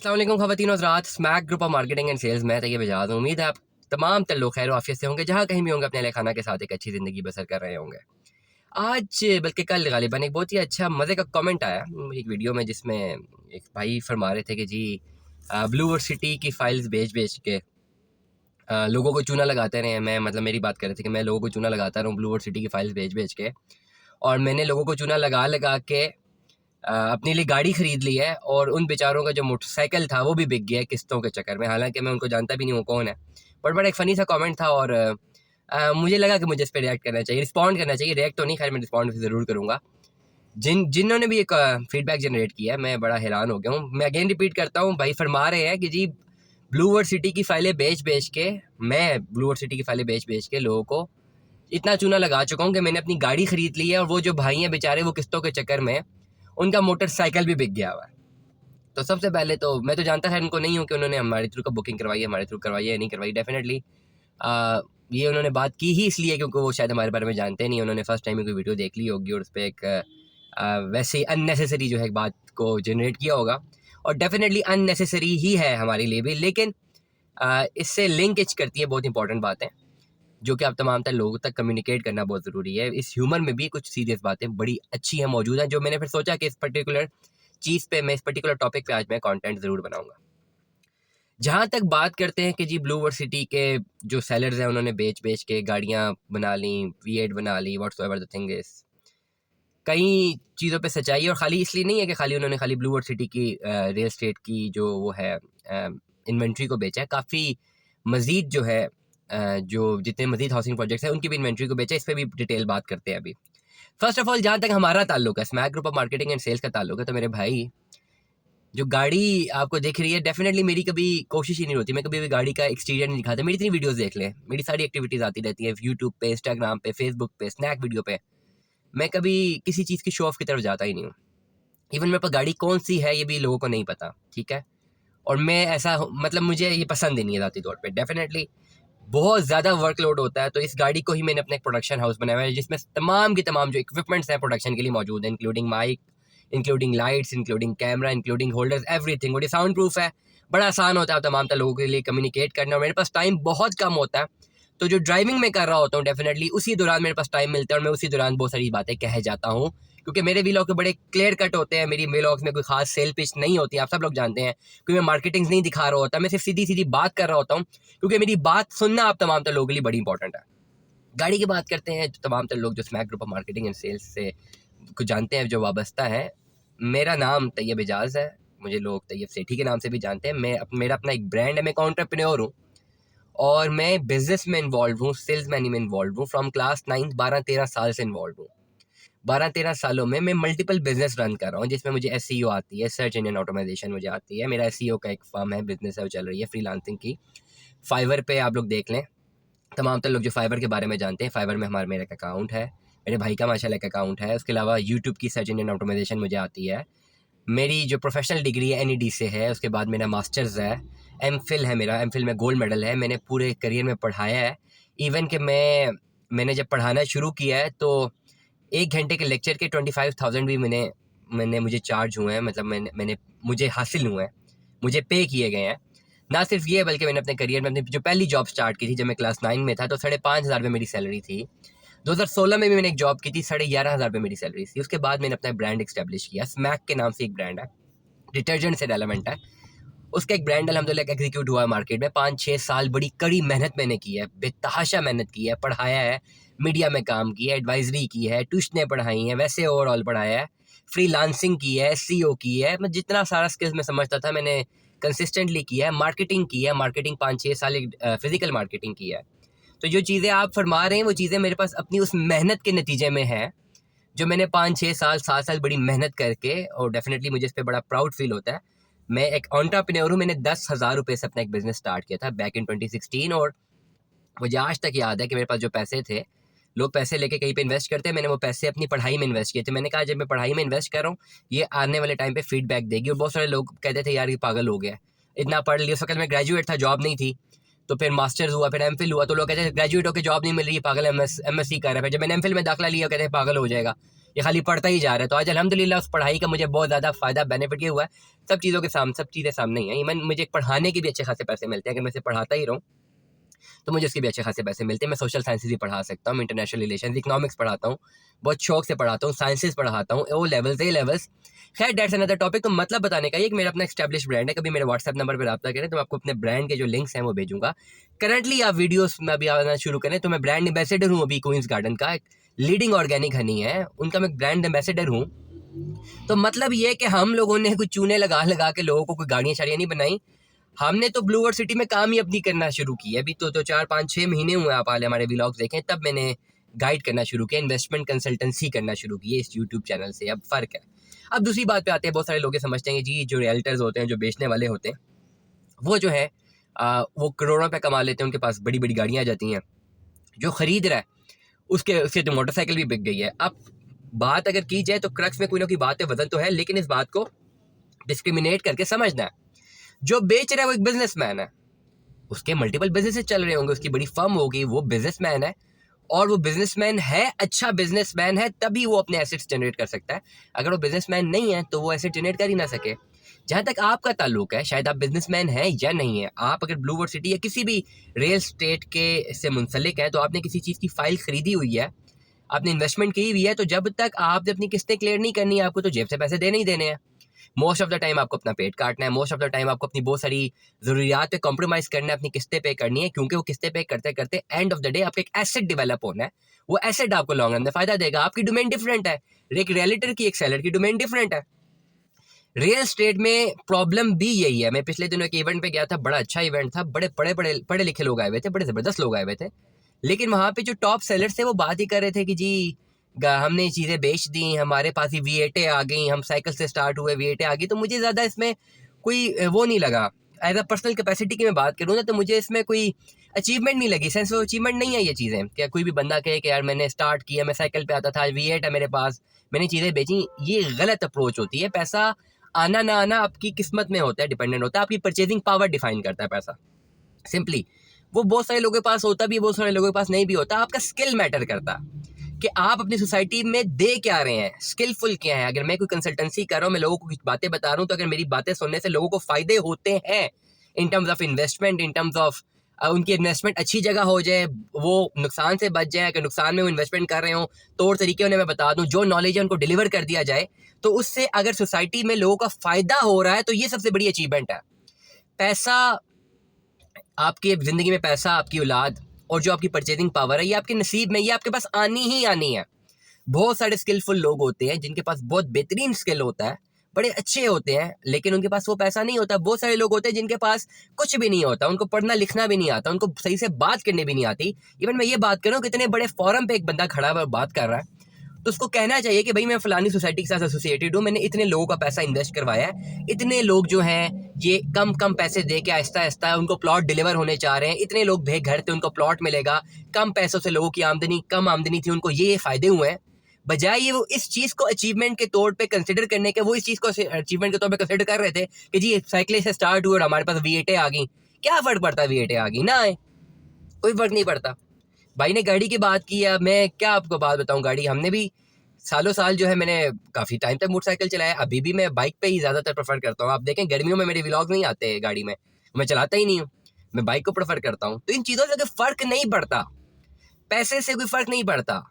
अस्सलाम वालेकुम ख़वातीन और हज़रात, स्मैक group of marketing and sales में तैयब एजाज हूं। उम्मीद है आप तमाम लोग खैर आफियत से होंगे, जहाँ कहीं भी होंगे अपने अहल खाना के साथ एक अच्छी ज़िंदगी बसर कर रहे होंगे। आज बल्कि कल गालिबन एक बहुत ही अच्छा मज़े का कमेंट आया एक वीडियो में, जिसमें एक भाई फरमा रहे थे कि जी ब्लू सिटी की फाइल्स बेच के लोगों को चूना लगाते रहे हैं। मैं मतलब मेरी बात कर रहे थे कि मैं लोगों को चूना लगाता रहूँ ब्लू सिटी की फाइल्स बेच के, और मैंने लोगों को चूना लगा के अपने लिए गाड़ी ख़रीद ली है, और उन बेचारों का जो मोटरसाइकिल था वो भी बिक गया है किस्तों के चक्कर में। हालांकि मैं उनको जानता भी नहीं हूँ कौन है, बड़ा एक फ़नी सा कमेंट था, और मुझे लगा कि मुझे इस पर रिएक्ट करना चाहिए, रिस्पॉन्ड करना चाहिए। रिएक्ट तो नहीं, खैर मैं रिस्पॉन्ड ज़रूर करूँगा। जिन्होंने भी एक फीडबैक जनरेट किया है, मैं बड़ा हैरान हो गया हूँ। मैं अगेन रिपीट करता हूँ, भाई फरमा रहे हैं कि जी ब्लू सिटी की फाइलें बेच के, मैं ब्लू सिटी की फाइलें बेच के लोगों को इतना चूना लगा चुका हूँ कि मैंने अपनी गाड़ी ख़रीद ली है, और वो जो भाई हैं बेचारे वो किस्तों के चक्कर में उनका मोटरसाइकिल भी बिक गया हुआ है। तो सबसे पहले तो मैं तो जानता है उनको नहीं हूँ कि उन्होंने हमारे थ्रू का बुकिंग करवाई है, हमारे थ्रू करवाई है या नहीं करवाई। डेफिनेटली ये उन्होंने बात की ही इसलिए क्योंकि वो शायद हमारे बारे में जानते नहीं। उन्होंने फर्स्ट टाइम कोई वीडियो देख ली होगी और उस पर एक वैसे ही अननेसेसरी जो है बात को जनरेट किया होगा, और डेफिनेटली अननेसेसरी ही है हमारे लिए भी, लेकिन इससे लिंकेज करती है बहुत इंपॉर्टेंट बातें जो कि आप तमाम लोगों तक कम्युनिकेट करना बहुत ज़रूरी है। इस ह्यूमर में भी कुछ सीरियस बातें बड़ी अच्छी हैं मौजूद हैं, जो मैंने फिर सोचा कि इस पर्टिकुलर चीज़ पे, मैं इस पर्टिकुलर टॉपिक पे आज मैं कंटेंट ज़रूर बनाऊंगा। जहाँ तक बात करते हैं कि जी ब्लू सिटी के जो सेलर्स हैं उन्होंने बेच के गाड़ियाँ बना ली, V8 बना ली, व्हाट्सएवर द थिंग इज, कई चीज़ों पे सच्चाई है। और खाली इसलिए नहीं है कि खाली उन्होंने खाली ब्लू सिटी की रियल स्टेट की जो वो है इन्वेंट्री को बेचा है, काफ़ी मज़ीद जो है जो जितने मज़ीद हाउसिंग प्रोजेक्ट्स हैं उनकी भी इन्वेंट्री को बेचा है। इस पर भी डिटेल बात करते हैं अभी। फर्स्ट ऑफ ऑल, जहाँ तक हमारा ताल्लुक है, smack group of marketing and sales का ताल्लुक है, तो मेरे भाई जो गाड़ी आपको दिख रही है, डेफिनेटली मेरी कभी कोशिश ही नहीं होती, मैं कभी भी गाड़ी का एक्सटीरियर नहीं दिखाता। मेरी इतनी वीडियोस देख लें, मेरी सारी एक्टिविटीज़ आती रहती है यूट्यूब पे, इंस्टाग्राम पे, फेसबुक पे, स्नैक वीडियो पे। मैं कभी किसी चीज़ की शो ऑफ की तरफ जाता ही नहीं हूँ। इवन मेरे पास गाड़ी कौन सी है ये भी लोगों को नहीं पता, ठीक है। और मैं ऐसा मतलब मुझे ये पसंद ही नहीं है ज़ाती तौर पे। डेफिनेटली बहुत ज़्यादा वर्कलोड होता है, तो इस गाड़ी को ही मैंने अपना एक प्रोडक्शन हाउस बनाया हुआ है, जिसमें तमाम की तमाम जो इक्विपमेंट्स हैं प्रोडक्शन के लिए मौजूद हैं, including mic, including lights, including camera, including holders, everything. और ये साउंड प्रूफ है, बड़ा आसान होता है तमाम लोगों के लिए कम्युनिकेट करना। और मेरे पास टाइम बहुत कम होता है, तो जो ड्राइविंग में कर रहा होता हूँ डेफिनेटली उसी दौरान मेरे पास टाइम मिलता है, और मैं उसी दौरान बहुत सारी बातें कह जाता हूँ, क्योंकि मेरे व्लॉग के बड़े क्लियर कट होते हैं। मेरी व्लॉग्स में कोई खास सेल पिच नहीं होती, आप सब लोग जानते हैं। क्योंकि मैं मार्केटिंग नहीं दिखा रहा होता, मैं सिर्फ सीधी सीधी बात कर रहा होता हूँ, क्योंकि मेरी बात सुनना आप तमाम लोगों के लिए बड़ी इंपॉर्टेंट है। गाड़ी की बात करते हैं, जो तमाम लोग जो smack group of marketing and sales से कुछ जानते हैं, जो वाबस्ता है, मेरा नाम तैयब एजाज है, मुझे लोग तैयब सेठी के नाम से भी जानते हैं। मेरा अपना एक ब्रांड है, मैं एंटरप्रेन्योर हूँ, और मैं बिजनेस में इन्वॉल्व हूँ, सेल्स मैन में इन्वॉल्व हूँ। फ्रॉम क्लास 9 12-13 साल से इन्वॉल्व हूँ। 12-13 सालों में मैं मल्टीपल बिजनेस रन कर रहा हूँ, जिसमें मुझे SEO आती है, सर्च इंजन ऑटोमाइजेशन मुझे आती है। मेरा SEO का एक फर्म है, बिजनेस है, वो चल रही है फ्रीलांसिंग की। फाइवर पे आप लोग देख लें, तमाम लोग जो फाइवर के बारे में जानते हैं, फाइवर में मेरा एक अकाउंट है, मेरे भाई का माशाल्लाह एक अकाउंट है। उसके अलावा यूट्यूब की सर्च इंजन ऑटोमाइजेशन मुझे आती है। मेरी जो प्रोफेशनल डिग्री है NED से है। उसके बाद मेरा मास्टर्स है, MPhil है मेरा, MPhil में गोल्ड मेडल है। मैंने पूरे करियर में पढ़ाया है। इवन कि मैंने जब पढ़ाना शुरू किया है तो 1 घंटे के लेक्चर के 25,000 भी मुझे चार्ज हुए हैं, मतलब मुझे हासिल हुए हैं, मुझे पे किए गए हैं। ना सिर्फ ये, बल्कि मैंने अपने करियर में अपनी जो पहली जॉब स्टार्ट की थी जब मैं क्लास 9 में था, तो 5,500 रुपये मेरी सैलरी थी। 2016 में भी मैंने एक जॉब की थी, 11,500 रुपये मेरी सैलरी थी। उसके बाद मैंने अपना ब्रांड एक्स्टेब्लिश किया, स्मैक के नाम से एक ब्रांड है, डिटर्जेंट से रेलेवेंट है। उसका एक ब्रांड अल्हम्दुलिल्लाह एग्जीक्यूट हुआ है मार्केट में। 5-6 साल बड़ी कड़ी मेहनत मैंने की है, बेतहाशा मेहनत की है, पढ़ाया है, मीडिया में काम किया है, एडवाइजरी की है, ट्यूशनें पढ़ाई हैं, वैसे ओवरऑल पढ़ाया है, फ्रीलांसिंग की है, SEO की है। मैं जितना सारा स्किल्स में समझता था मैंने कंसिस्टेंटली किया है। मार्केटिंग की है, मार्केटिंग 5-6 साल फिजिकल मार्केटिंग की है। तो जो चीज़ें आप फरमा रहे हैं वो चीज़ें मेरे पास अपनी उस मेहनत के नतीजे में है, जो मैंने 5-6 साल 7 साल बड़ी मेहनत करके, और डेफिनेटली मुझे इस पर बड़ा प्राउड फील होता है। मैं एक एंटरप्रेन्योर हूँ। मैंने 10,000 रुपये से अपना एक बिज़नेस स्टार्ट किया था बैक इन 2016, और मुझे आज तक याद है कि मेरे पास जो पैसे थे, लोग पैसे लेके कहीं पे इन्वेस्ट करते हैं, मैंने वो पैसे अपनी पढ़ाई में इन्वेस्ट किए थे। मैंने कहा जब मैं पढ़ाई में इन्वेस्ट कर रहा हूँ, ये आने वाले टाइम पे फीडबैक देगी। और बहुत सारे लोग कहते थे यार ये पागल हो गया, इतना पढ़ लिया। उस वक्त मैं ग्रेजुएट था, जॉब नहीं थी, तो फिर मास्टर्स हुआ, फिर MPhil हुआ, तो लोग कहते हैं ग्रेजुएट होकर जॉब नहीं मिल रही है, पागल MSc कर रहा है। फिर जब मैंने MPhil में दाखिला लिया कहते हैं पागल हो जाएगा। ये खाली पढ़ता ही जा रहा है। तो आज अल्हम्दुलिल्लाह उस पढ़ाई का मुझे बहुत ज़्यादा फ़ायदा बेनिफिट ये हुआ है, सब चीज़ें सामने ही हैं। इवन मुझे पढ़ाने के भी अच्छे खासे पैसे मिलते हैं, अगर मैं इसे पढ़ाता ही रहूँ तो मुझे उसके भी अच्छे खासे पैसे मिलते हैं। मैं सोशल साइंसेज़ भी पढ़ा सकता हूँ, इंटरनेशनल रिलेशंस, इकोनॉमिक्स पढ़ाता हूँ, बहुत शौक से पढ़ाता हूँ, साइंसेज़ पढ़ाता हूँ, ओ लेवल्स, ए लेवल्स। खैर दैट्स अनदर टॉपिक। तो मतलब बताने का ये कि मेरा अपना एस्टैब्लिश ब्रांड है। कभी मेरे व्हाट्सएप नंबर पर रब्ता करें तो मैं आपको अपने ब्रांड के जो लिंक्स हैं वो भेजूँगा। करंटली आप वीडियोज़ में अभी आना शुरू करें तो मैं ब्रांड एम्बेसडर हूँ अभी क्वींस गार्डन का। लीडिंग ऑर्गेनिक हनी है, उनका मैं ब्रांड एम्बेसडर हूँ। तो मतलब ये है कि हम लोगों ने कुछ चूने लगा लगा के लोगों को कोई गाड़ियाँ शाड़ियाँ नहीं बनाई। हमने तो ब्लू वर्ल्ड सिटी में काम ही अपनी करना शुरू किया। अभी तो 4-5-6 महीने हुए आप हाल हमारे व्लॉग्स देखें, तब मैंने गाइड करना शुरू किया, इन्वेस्टमेंट कंसल्टेंसी करना शुरू की इस यूट्यूब चैनल से। अब फ़र्क है। अब दूसरी बात पे आते हैं, बहुत सारे लोग ये समझते हैं कि जी जो रियल्टर्स होते हैं, जो बेचने वाले होते हैं, वो जो है वो करोड़ों रुपये कमा लेते हैं, उनके पास बड़ी बड़ी गाड़ियाँ आ जाती हैं। जो खरीद रहा है उससे तो मोटरसाइकिल भी बिक गई है। अब बात अगर की जाए तो क्रक्स में कोई ना कोई बात है, वजन तो है, लेकिन इस बात को डिस्क्रिमिनेट करके समझना है। जो बेच रहा है वो एक बिजनेसमैन है, उसके मल्टीपल बिजनेसेस चल रहे होंगे, उसकी बड़ी फर्म होगी, वो बिजनेसमैन है, और वो बिजनेसमैन है, अच्छा बिजनेसमैन है, तभी वो अपने एसेट्स जनरेट कर सकता है। अगर वो बिजनेसमैन नहीं है तो वो एसेट जनरेट कर ही ना सके। जहाँ तक आपका ताल्लुक है, शायद आप बिजनेसमैन हैं या नहीं है, आप अगर ब्लू वर्ल्ड सिटी या किसी भी रियल स्टेट के से मुंसलिक है, तो आपने किसी चीज़ की फाइल खरीदी हुई है, आपने इन्वेस्टमेंट की हुई है, तो जब तक आपने अपनी किस्तें क्लियर नहीं करनी है, आपको तो जेब से पैसे देने ही देने हैं। मोस्ट ऑफ द टाइम आपको अपना पेट काटना है, मोस्ट ऑफ द टाइम आपको अपनी बहुत सारी ज़रूरियात पे कॉम्प्रोमाइज़ करना है, अपनी किस्तें पे करनी है, क्योंकि वो किस्तें पे करते करते एंड ऑफ द डे आपका एक एसेट डेवलप होना है। वो एसेट आपको लॉन्ग रन में फ़ायदा देगा। आपकी डोमेन डिफरेंट है, एक रियलिटर की, एक सेलर की डोमेन डिफरेंट है। रियल स्टेट में प्रॉब्लम भी यही है। मैं पिछले दिनों एक इवेंट पे गया था, बड़ा अच्छा इवेंट था, बड़े पढ़े लिखे लोग आए हुए थे, बड़े ज़बरदस्त लोग आए हुए थे, लेकिन वहाँ पे जो टॉप सेलर्स थे वो बात ही कर रहे थे कि जी हमने चीज़ें बेच दी, हमारे पास ही V8 आ गई, हम साइकिल से स्टार्ट हुए, V8 आ गई। तो मुझे ज़्यादा इसमें कोई वो नहीं लगा। एज अ पर्सनल कैपेसिटी की मैं बात करूँ ना, तो मुझे इसमें कोई अचीवमेंट नहीं लगी, सेंस ऑफ अचीवमेंट नहीं है ये चीज़ें। क्या कोई भी बंदा कहे कि यार मैंने स्टार्ट किया, मैं साइकिल पे आता था, आज V8 है मेरे पास, मैंने चीज़ें बेची, ये गलत अप्रोच होती है। पैसा आना ना आना आपकी किस्मत में होता है, डिपेंडेंट होता है, आपकी परचेजिंग पावर डिफाइन करता है पैसा। सिंपली वो बहुत सारे लोगों के पास होता भी है, बहुत सारे लोगों के पास नहीं भी होता। आपका स्किल मैटर करता कि आप अपनी सोसाइटी में दे क्या रहे हैं, स्किलफुल क्या है। अगर मैं कोई कंसल्टेंसी कर रहा हूँ, मैं लोगों को कुछ बातें बता रहा हूँ, तो अगर मेरी बातें सुनने से लोगों को फायदे होते हैं in terms of investment, in terms of उनकी इन्वेस्टमेंट अच्छी जगह हो जाए, वो नुकसान से बच जाए, अगर नुकसान में वो इन्वेस्टमेंट कर रहे हो, तौर तरीके उन्हें मैं बता दूं, जो नॉलेज है उनको डिलीवर कर दिया जाए, तो उससे अगर सोसाइटी में लोगों का फायदा हो रहा है, तो ये सबसे बड़ी अचीवमेंट है। पैसा, आपकी ज़िंदगी में पैसा, आपकी औलाद और जो आपकी परचेजिंग पावर है, ये आपके नसीब में, ये आपके पास आनी ही आनी है। बहुत सारे स्किलफुल लोग होते हैं जिनके पास बहुत बेहतरीन स्किल होता है, बड़े अच्छे होते हैं, लेकिन उनके पास वो पैसा नहीं होता। बहुत सारे लोग होते हैं जिनके पास कुछ भी नहीं होता, उनको पढ़ना लिखना भी नहीं आता, उनको सही से बात करने भी नहीं आती। इवन मैं ये बात करूँ कि इतने बड़े फोरम पे एक बंदा खड़ा हुआ बात कर रहा है, तो उसको कहना चाहिए कि भाई मैं फलानी सोसाइटी के साथ एसोसिएटेड हूँ, मैंने इतने लोगों का पैसा इन्वेस्ट करवाया है, इतने लोग जो हैं ये कम कम पैसे दे के आहिस्ता आहिस्ता उनको प्लॉट डिलीवर होने चाह रहे हैं, इतने लोग बेघर थे उनको प्लॉट मिलेगा, कम पैसों से लोगों की आमदनी कम आमदनी थी, उनको ये फ़ायदे हुए हैं। बजाय ये वो इस चीज़ को अचीवमेंट के तौर पे कंसिडर करने के, वो इस चीज़ को अचीवमेंट के तौर पे कंसिडर कर रहे थे कि जी साइकिल से स्टार्ट हुए और हमारे पास V8 आ गई। क्या फ़र्क पड़ता है V8 आ गई ना आए, कोई फ़र्क नहीं पड़ता। भाई ने गाड़ी की बात की है, मैं क्या आपको बात बताऊं, गाड़ी हमने भी सालों साल जो है, मैंने काफ़ी टाइम तक मोटरसाइकिल चलाया, अभी भी मैं बाइक पे ही ज़्यादातर प्रेफर करता हूँ। आप देखें गर्मियों में मेरे व्लॉग नहीं आते गाड़ी में, मैं चलाता ही नहीं हूँ, मैं बाइक को प्रेफर करता हूँ। तो इन चीज़ों से कोई फ़र्क नहीं पड़ता, पैसे से कोई फ़र्क नहीं पड़ता,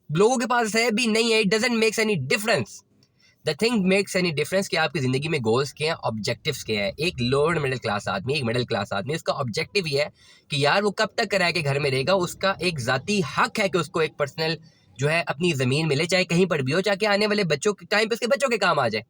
लोगों के पास है भी नहीं है, it doesn't makes any difference. The thing makes any difference कि आपकी ज़िंदगी में गोल्स क्या हैं, ऑब्जेक्टिव्स क्या हैं। एक लोअर मिडिल क्लास आदमी, एक मिडिल क्लास आदमी, उसका ऑब्जेक्टिव ये है कि यार वो कब तक किराए के घर में रहेगा, उसका एक ज़ाती हक है कि उसको एक पर्सनल जो है अपनी ज़मीन मिले, चाहे कहीं पर भी हो, चाहे आने वाले बच्चों के टाइम पे उसके बच्चों के काम आ जाए।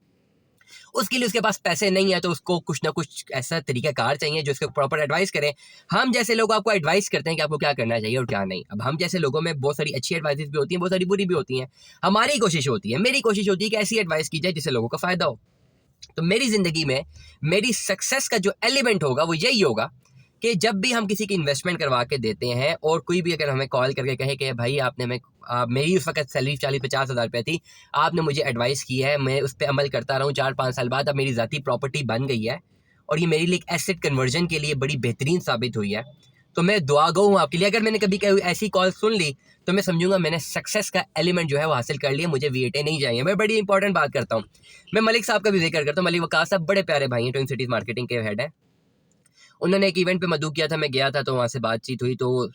उसके लिए उसके पास पैसे नहीं है, तो उसको कुछ ना कुछ ऐसा तरीक़ाकार चाहिए जो उसको प्रॉपर एडवाइस करे। हम जैसे लोग आपको एडवाइस करते हैं कि आपको क्या करना चाहिए और क्या नहीं। अब हम जैसे लोगों में बहुत सारी अच्छी एडवाइस भी होती हैं, बहुत सारी बुरी भी होती हैं। हमारी कोशिश होती है, मेरी कोशिश होती है कि ऐसी एडवाइस की जाए जिससे लोगों का फ़ायदा हो। तो मेरी ज़िंदगी में मेरी सक्सेस का जो एलिमेंट होगा वो यही होगा कि जब भी हम किसी की इन्वेस्टमेंट करवा के देते हैं, और कोई भी अगर हमें कॉल करके कहे कि भाई आपने मेरी उस वक्त सैलरी 40-50 हज़ार रुपये थी, आपने मुझे एडवाइस की है, मैं उस पर अमल करता रहा हूँ, 4-5 साल बाद अब मेरी ज़ाती प्रॉपर्टी बन गई है और ये मेरे लिए एक एसेट कन्वर्जन के लिए बड़ी बेहतरीन साबित हुई है, तो मैं दुआ गो हूँ आपके लिए। अगर मैंने कभी कोई ऐसी कॉल सुन ली तो मैं समझूंगा मैंने सक्सेस का एलिमेंट जो है वो हासिल कर लिया, मुझे वीएटे नहीं चाहिए। मैं बड़ी इंपॉर्टेंट बात करता हूँ, मैं मलिक साहब का भी जिक्र करता हूँ। मलिक वकार साहब बड़े प्यारे भाई हैं, ट्विन सिटीज़ मार्केटिंग के हेड हैं। उन्होंने एक इवेंट पे मदऊ किया था, मैं गया था, तो वहाँ से बातचीत हुई, तो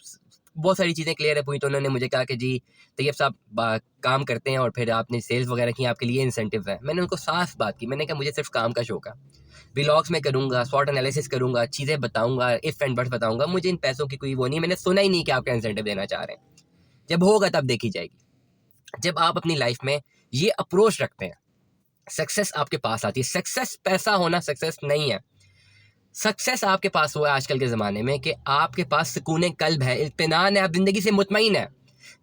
बहुत सारी चीज़ें क्लियर अप हुई। तो उन्होंने मुझे कहा कि जी तैयब साहब काम करते हैं और फिर आपने सेल्स वगैरह की, आपके लिए इंसेंटिव है। मैंने उनको साफ बात की, मैंने कहा मुझे सिर्फ काम का शौक है, व्लॉग्स में करूँगा, स्वॉट एनालिसिस करूँगा, चीज़ें बताऊँगा, इफ एंड बट्स बताऊँगा, मुझे इन पैसों की कोई वो नहीं। मैंने सुना ही नहीं कि आपका इंसेंटिव देना चाह रहे हैं, जब होगा तब देखी जाएगी। जब आप अपनी लाइफ में ये अप्रोच रखते हैं, सक्सेस आपके पास आती है। सक्सेस पैसा होना सक्सेस नहीं है। सक्सेस आपके पास हुआ है आजकल के ज़माने में कि आपके पास सुकून कल्ब है, इत्मीनान है, आप ज़िंदगी से मुतमईन है।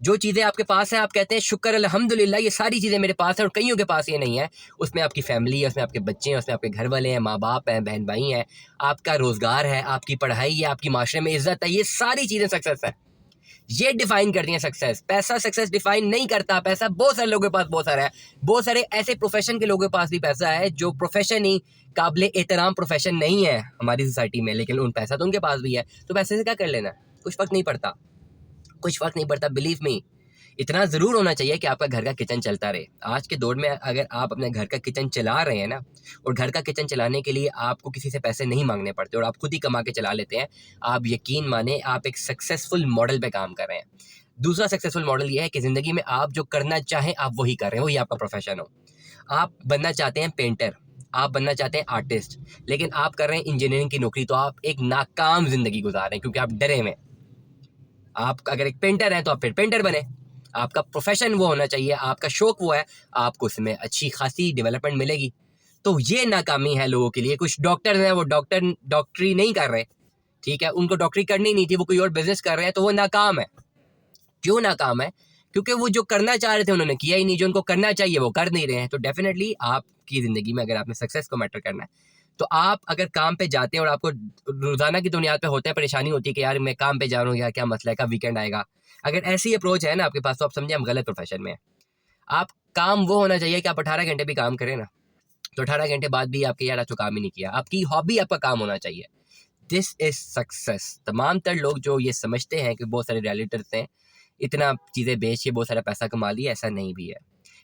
जो चीज़ें आपके पास हैं आप कहते हैं शुक्र अल्हम्दुलिल्लाह ये सारी चीज़ें मेरे पास हैं और कईयों के पास ये नहीं है। उसमें आपकी फैमिली है, उसमें आपके बच्चे हैं, उसमें आपके घर वाले हैं, माँ बाप हैं, बहन भाई हैं, आपका रोज़गार है, आपकी पढ़ाई है, आपकी माशरे में इज़्ज़त है। ये सारी चीज़ें सक्सेस है, ये डिफाइन करती हैं सक्सेस। पैसा सक्सेस डिफाइन नहीं करता। पैसा बहुत सारे लोगों के पास बहुत सारा है, बहुत सारे ऐसे प्रोफेशन के लोगों के पास भी पैसा है जो प्रोफेशन ही काबिल एहतराम प्रोफेशन नहीं है हमारी सोसाइटी में, लेकिन उन पैसा तो उनके पास भी है। तो पैसे से क्या कर लेना, कुछ फ़र्क नहीं पड़ता, कुछ फ़र्क नहीं पड़ता। बिलीव मी, इतना ज़रूर होना चाहिए कि आपका घर का किचन चलता रहे। आज के दौर में अगर आप अपने घर का किचन चला रहे हैं ना, और घर का किचन चलाने के लिए आपको किसी से पैसे नहीं मांगने पड़ते और आप खुद ही कमा के चला लेते हैं, आप यकीन माने आप एक सक्सेसफुल मॉडल पे काम कर रहे हैं। दूसरा सक्सेसफुल मॉडल ये है कि ज़िंदगी में आप जो करना चाहें आप वही कर रहे हैं, वही आपका प्रोफेशन हो। आप बनना चाहते हैं पेंटर, आप बनना चाहते हैं आर्टिस्ट, लेकिन आप कर रहे हैं इंजीनियरिंग की नौकरी, तो आप एक नाकाम ज़िंदगी गुजार रहे हैं, क्योंकि आप डरे हुए हैं। आप अगर एक पेंटर हैं तो आप फिर पेंटर बने। आपका प्रोफेशन वो होना चाहिए, आपका शौक वो है, आपको उसमें अच्छी खासी डेवलपमेंट मिलेगी। तो ये नाकामी है लोगों के लिए। कुछ डॉक्टर हैं, वो डॉक्टरी नहीं कर रहे, ठीक है, उनको डॉक्टरी करनी नहीं थी, वो कोई और बिजनेस कर रहे हैं, तो वो नाकाम है। क्यों नाकाम है? क्योंकि वो जो करना चाह रहे थे उन्होंने किया ही नहीं, जो उनको करना चाहिए वो कर नहीं रहे हैं। तो डेफिनेटली आपकी ज़िंदगी में अगर आपने सक्सेस को मैटर करना है, तो आप अगर काम पे जाते हैं और आपको रोज़ाना की बुनियाद पे होता है, परेशानी होती है कि यार मैं काम पे जा रहा हूँ, यार क्या मसला है, कब वीकेंड आएगा, अगर ऐसी अप्रोच है ना आपके पास, तो आप समझे हम गलत प्रोफेशन में हैं। आप काम वो होना चाहिए कि आप 18 घंटे भी काम करें ना, तो 18 घंटे बाद भी आपके यार आज तो काम ही नहीं किया, आपकी हॉबी आपका काम होना चाहिए। This is success. तमाम तर लोग जो ये समझते हैं कि बहुत सारे रियलिटर्स हैं, इतना चीज़ें बेच के बहुत सारा पैसा कमा लिया, ऐसा नहीं भी है।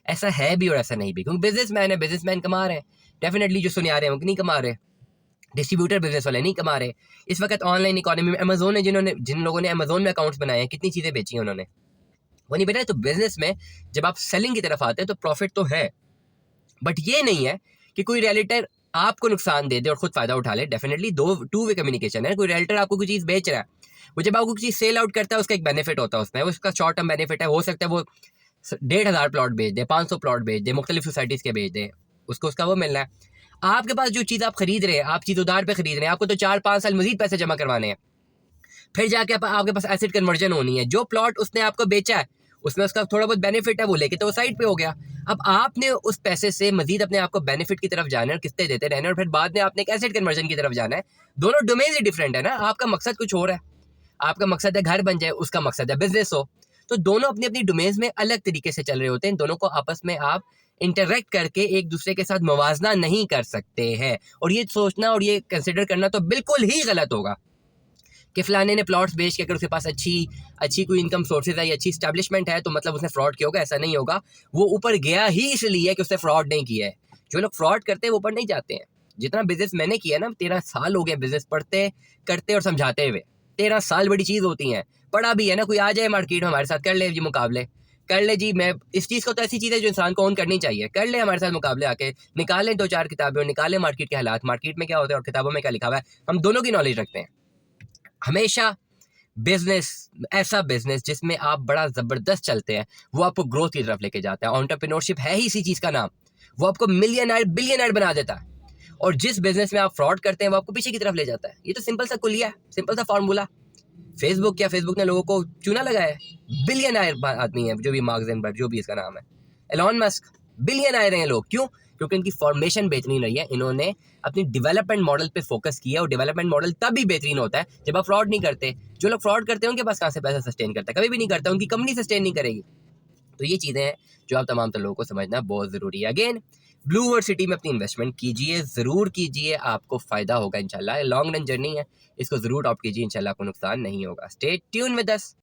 ऐसा है भी और ऐसा नहीं भी, क्योंकि बिजनेसमैन है, बिजनेसमैन कमा रहे हैं। डेफिनेटली जो सुनियारे हैं वो नहीं कमा रहे, डिस्ट्रीब्यूटर बिजनेस वाले नहीं कमा रहे। इस वक्त ऑनलाइन इकोनॉमी में अमेजोन ने जिन लोगों ने अमेजोन में अकाउंट्स बनाए हैं, कितनी चीज़ें बेची हैं उन्होंने, वो नहीं बेटा। तो बिजनेस में जब आप सेलिंग की तरफ आते हैं तो प्रॉफिट तो है, बट ये नहीं है कि कोई रियलिटर आपको नुकसान दे दे और खुद फायदा उठा ले। डेफिनेटली दो टू वे कम्युनिकेशन है। कोई रियलिटर आपको कोई चीज़ बेच रहा है, वो जब आपको कोई चीज़ सेल आउट करता है उसका एक बेनिफिट होता है, उसमें उसका शॉर्ट टर्म बेनिफिट है। हो सकता है वो 1500 प्लॉट बेच दे, 500 प्लॉट बेच दे, मुख्तलिफ सोसाइटीज़ के बेच दे, उसको उसका वो मिलना है। आपके पास जो चीज़ आप खरीद रहे हैं, आप चीज़ उधार पे खरीद रहे हैं, आपको तो 4-5 साल मजीद पैसे जमा करवाने हैं, फिर जाके आपके पास एसिड कन्वर्जन होनी है। जो प्लॉट उसने आपको बेचा है उसमें उसका थोड़ा बहुत बेनिफिट है, वो लेके तो वो साइड पे हो गया। अब आपने उस पैसे से मजीद अपने आप को बेनिफिट की तरफ जाना है और किस्तें देते रहना है, और फिर बाद में आपने एक एसिड कन्वर्जन की तरफ जाना है। दोनों डोमेन ही डिफरेंट है ना। आपका मकसद कुछ और है, आपका मकसद है घर बन जाए, उसका मकसद है बिजनेस हो। तो दोनों अपनी अपनी डोमेन्स में अलग तरीके से चल रहे होते हैं। दोनों को आपस में आप इंटरेक्ट करके एक दूसरे के साथ मवाजना नहीं कर सकते हैं। और ये सोचना और ये कंसिडर करना तो बिल्कुल ही गलत होगा कि फलाने ने प्लॉट्स बेच के अगर उसके पास अच्छी कोई इनकम सोर्सेज है या अच्छी स्टैब्लिशमेंट है तो मतलब उसने फ्रॉड किया होगा। ऐसा नहीं होगा। वो ऊपर गया ही इसलिए कि उसने फ्रॉड नहीं किया है। जो लोग फ्रॉड करते हैं वो ऊपर नहीं जाते हैं। जितना बिजनेस मैंने किया ना, 13 साल हो गए बिजनेस पढ़ते करते और समझाते हुए। 13 साल बड़ी चीज़ होती है। पढ़ा भी है ना, कोई आ जाए मार्केट में हमारे साथ कर ले जी मुकाबले, कर ले जी। मैं इस चीज़ को तो ऐसी चीज़ है जो इंसान को ऑन करनी चाहिए। कर ले हमारे साथ मुकाबले, आके निकालें 2-4 किताबें और निकालें मार्केट के हालात, मार्केट में क्या होता है और किताबों में क्या लिखा हुआ है। हम दोनों की नॉलेज रखते हैं। हमेशा बिजनेस, ऐसा बिजनेस जिसमें आप बड़ा ज़बरदस्त चलते हैं, वो आपको ग्रोथ की तरफ लेके जाता है। एंटरप्रेन्योरशिप है ही इसी चीज़ का नाम। वो आपको मिलियनर बिलियनर बना देता है। और जिस बिजनेस में आप फ्रॉड करते हैं वो आपको पीछे की तरफ ले जाता है। ये तो सिंपल सा कुलिया है, सिंपल सा फार्मूला। फेसबुक ने लोगों को चूना लगाया है। बिलियनर आदमी है जो भी, मार्क ज़करबर्ग जो भी इसका नाम है, एलॉन मस्क, बिलियनर हैं लोग। क्यों? क्योंकि इनकी फॉर्मेशन बेहतरीन रही है। इन्होंने अपनी डेवलपमेंट मॉडल पे फोकस किया, और डेवलपमेंट मॉडल तभी बेहतरीन होता है जब आप फ्रॉड नहीं करते। जो लोग फ्रॉड करते हैं उनके पास कहाँ से पैसा सस्टेन करता है? कभी भी नहीं करता। उनकी कंपनी सस्टेन नहीं करेगी। तो ये चीज़ें हैं जो आप तमाम तर लोगों को समझना बहुत ज़रूरी है। अगेन, ब्लू वर्ल्ड सिटी में अपनी इन्वेस्टमेंट कीजिए, ज़रूर कीजिए, आपको फ़ायदा होगा इंशाल्लाह। लॉन्ग रन जर्नी है, इसको ज़रूर ऑप्ट कीजिए, इंशाल्लाह आपको नुकसान नहीं होगा। Stay tune with us.